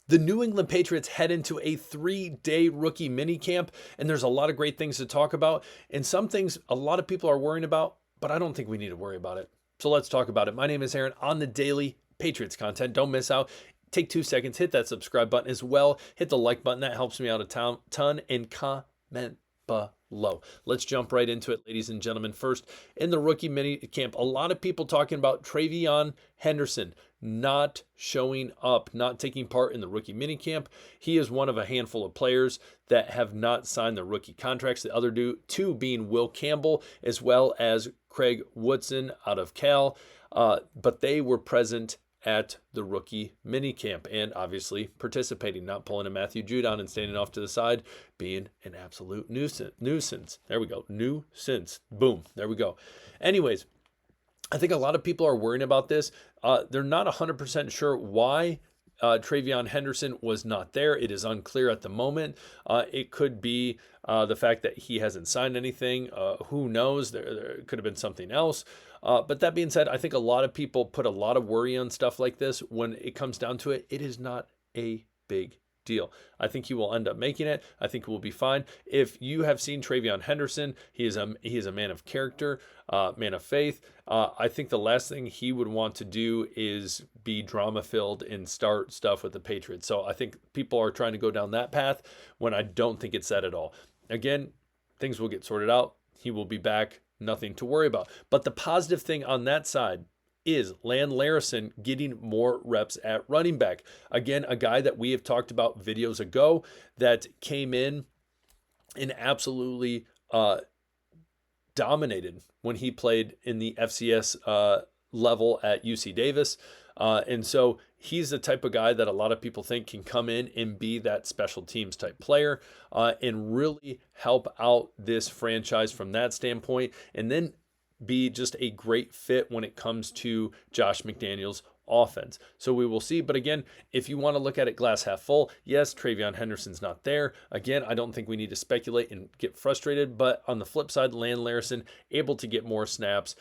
The New England Patriots head into a 3-day rookie minicamp, and there's a lot of great things to talk about, and some things a lot of people are worrying about, but I don't think we need to worry about it. So let's talk about it. My name is Aaron on the daily Patriots content. Don't miss out. Take 2 seconds, hit that subscribe button as well. Hit the like button. That helps me out a ton, and comment below. Let's jump right into it, ladies and gentlemen. First, in the rookie mini camp, a lot of people talking about TreVeyon Henderson not showing up, not taking part in the rookie mini camp. He is one of a handful of players that have not signed their rookie contracts. The other two being Will Campbell as well as Craig Woodson out of Cal, but they were present at the rookie minicamp and obviously participating, not pulling a Matthew Judon and standing off to the side, being an absolute nuisance. There we go. Nuisance. Boom. There we go. Anyways, I think a lot of people are worrying about this. They're not 100% sure why TreVeyon Henderson was not there. It is unclear at the moment. It could be the fact that he hasn't signed anything. Who knows? There could have been something else. But that being said, I think a lot of people put a lot of worry on stuff like this. When it comes down to it, it is not a big deal. I think he will end up making it. I think he will be fine. If you have seen TreVeyon Henderson, he is a man of character, man of faith. I think the last thing he would want to do is be drama-filled and start stuff with the Patriots. So I think people are trying to go down that path when I don't think it's that at all. Again, things will get sorted out. He will be back. Nothing to worry about. But the positive thing on that side is Land Larison getting more reps at running back. Again, a guy that we have talked about videos ago that came in and absolutely dominated when he played in the FCS level at UC Davis. And so he's the type of guy that a lot of people think can come in and be that special teams type player and really help out this franchise from that standpoint, and then be just a great fit when it comes to Josh McDaniels' offense. So we will see. But again, if you want to look at it glass half full, yes, TreVeyon Henderson's not there. Again, I don't think we need to speculate and get frustrated. But on the flip side, Land Larison able to get more snaps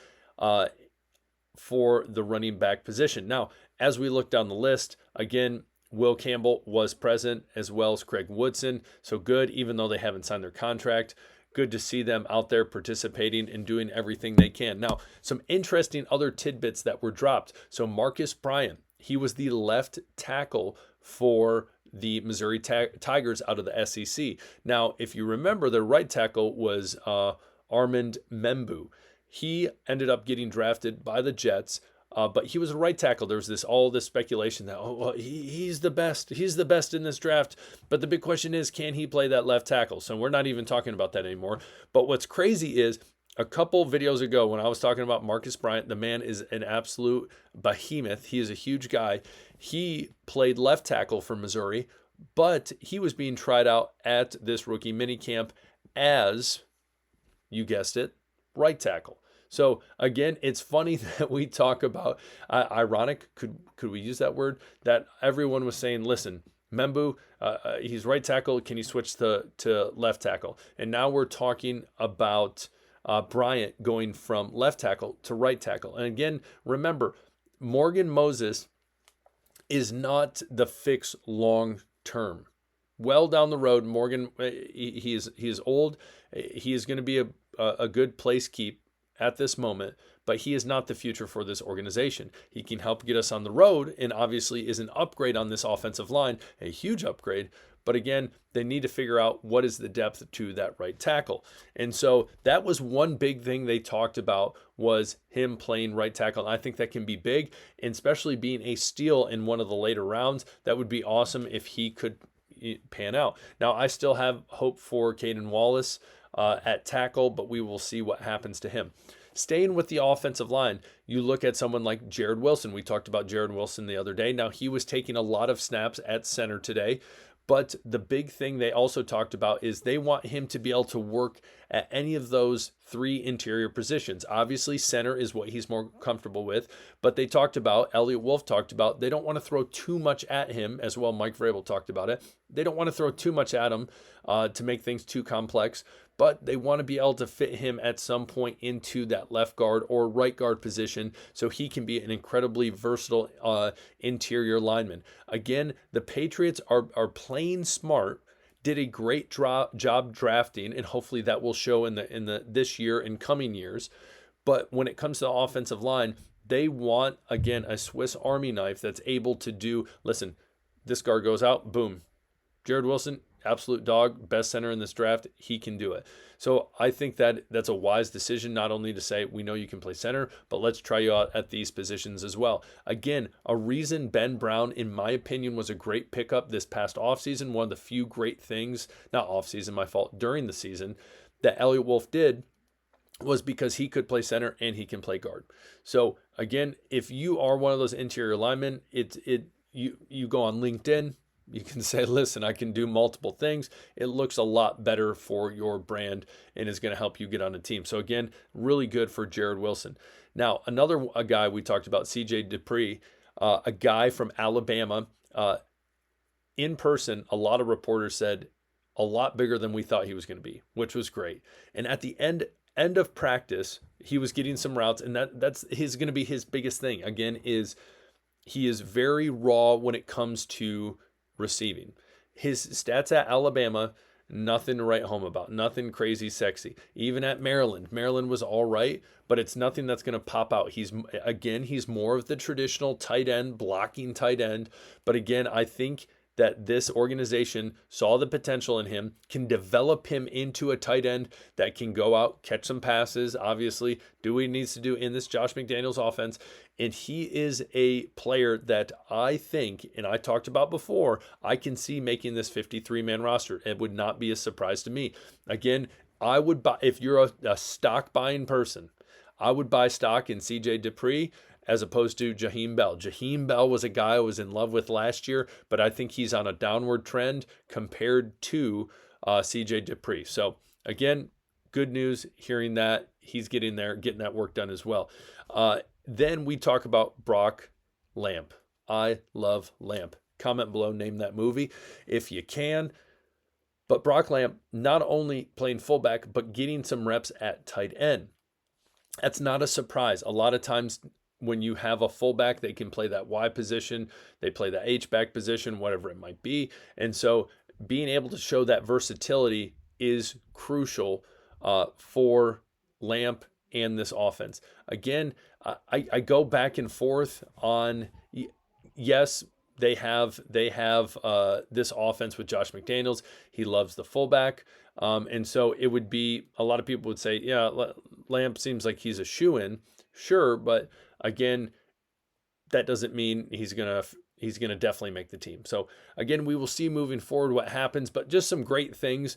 for the running back position. Now, as we look down the list, again, Will Campbell was present as well as Craig Woodson. So good, even though they haven't signed their contract. Good to see them out there participating and doing everything they can. Now, some interesting other tidbits that were dropped. So Marcus Bryant, he was the left tackle for the Missouri Tigers out of the SEC. Now, if you remember, their right tackle was Armand Membu. He ended up getting drafted by the Jets, but he was a right tackle. There was all this speculation that he's the best. He's the best in this draft. But the big question is, can he play that left tackle? So we're not even talking about that anymore. But what's crazy is a couple videos ago when I was talking about Marcus Bryant, the man is an absolute behemoth. He is a huge guy. He played left tackle for Missouri, but he was being tried out at this rookie minicamp as, you guessed it, right tackle. So again, it's funny that we talk about, ironic, could we use that word, that everyone was saying, listen, Membu, he's right tackle, can you switch to left tackle? And now we're talking about Bryant going from left tackle to right tackle. And again, remember, Morgan Moses is not the fix long term. Well down the road, Morgan, he is old. He is going to be a good place keep at this moment, but he is not the future for this organization. He can help get us on the road and obviously is an upgrade on this offensive line, a huge upgrade. But again, they need to figure out what is the depth to that right tackle. And so that was one big thing they talked about, was him playing right tackle. And I think that can be big, and especially being a steal in one of the later rounds. That would be awesome if he could pan out. Now, I still have hope for Caden Wallace at tackle, but we will see what happens to him. Staying with the offensive line, you look at someone like Jared Wilson. We talked about Jared Wilson the other day. Now, he was taking a lot of snaps at center today, but the big thing they also talked about is they want him to be able to work at any of those three interior positions. Obviously, center is what he's more comfortable with, but they talked about, Elliot Wolf talked about, they don't want to throw too much at him as well. Mike Vrabel talked about it. They don't want to throw too much at him to make things too complex, but they want to be able to fit him at some point into that left guard or right guard position so he can be an incredibly versatile interior lineman. Again, the Patriots are playing smart, did a great job drafting, and hopefully that will show in the this year and coming years. But when it comes to the offensive line, they want, again, a Swiss Army knife that's able to do, listen, this guard goes out, boom. Jared Wilson, absolute dog, best center in this draft. He can do it. So I think that that's a wise decision, not only to say, we know you can play center, but let's try you out at these positions as well. Again, a reason Ben Brown, in my opinion, was a great pickup this past offseason. One of the few great things, not offseason, my fault, during the season, that Elliott Wolf did was because he could play center and he can play guard. So again, if you are one of those interior linemen, you go on LinkedIn, you can say, listen, I can do multiple things. It looks a lot better for your brand and is going to help you get on a team. So again, really good for Jared Wilson. Now, a guy we talked about, CJ Dupree, a guy from Alabama, in person, a lot of reporters said a lot bigger than we thought he was going to be, which was great. And at the end of practice, he was getting some routes, and that's going to be his biggest thing. Again, he is very raw when it comes to receiving. His stats at Alabama, nothing to write home about, nothing crazy sexy. Even at Maryland was all right, but it's nothing that's going to pop out. He's more of the traditional tight end, blocking tight end. But again, I think that this organization saw the potential in him, can develop him into a tight end that can go out, catch some passes, obviously, do what he needs to do in this Josh McDaniels offense. And he is a player that I think, and I talked about before, I can see making this 53-man roster. It would not be a surprise to me. Again, I would buy, if you're a stock buying person, I would buy stock in CJ Dupree as opposed to Jaheim Bell. Jaheim Bell was a guy I was in love with last year, but I think he's on a downward trend compared to CJ Dupree. So again, good news hearing that he's getting there, getting that work done as well. Then we talk about Brock Lamp. I love Lamp. Comment below, name that movie if you can. But Brock Lamp not only playing fullback, but getting some reps at tight end. That's not a surprise. A lot of times when you have a fullback, they can play that Y position, they play the H-back position, whatever it might be. And so being able to show that versatility is crucial for Lamp and this offense. Again, I go back and forth on, yes, they have this offense with Josh McDaniels. He loves the fullback. And so it would be, a lot of people would say, yeah, Lamp seems like he's a shoo-in. Sure, but again, that doesn't mean he's gonna definitely make the team. So again, we will see moving forward what happens, but just some great things.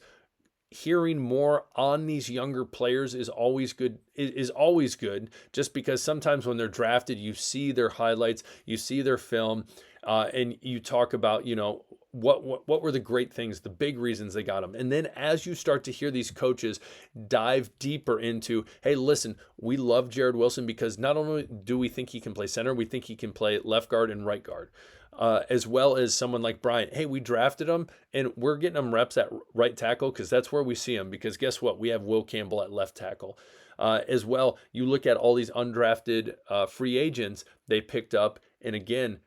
Hearing more on these younger players is always good. Is always good, just because sometimes when they're drafted, you see their highlights, you see their film, and you talk about, what were the great things, the big reasons they got them. And then as you start to hear these coaches dive deeper into, hey, listen, we love Jared Wilson because not only do we think he can play center, we think he can play left guard and right guard. As well as someone like Bryant. Hey, we drafted him and we're getting him reps at right tackle because that's where we see him, because guess what? We have Will Campbell at left tackle. As well, you look at all these undrafted free agents they picked up. And again,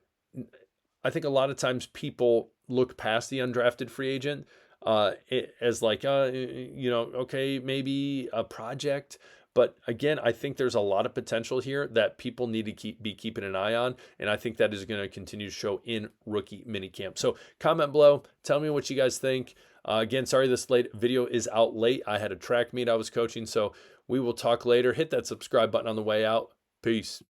I think a lot of times people look past the undrafted free agent as like, okay, maybe a project. But again, I think there's a lot of potential here that people need to be keeping an eye on. And I think that is going to continue to show in rookie minicamp. So comment below. Tell me what you guys think. Again, sorry this video is out late. I had a track meet I was coaching. So we will talk later. Hit that subscribe button on the way out. Peace.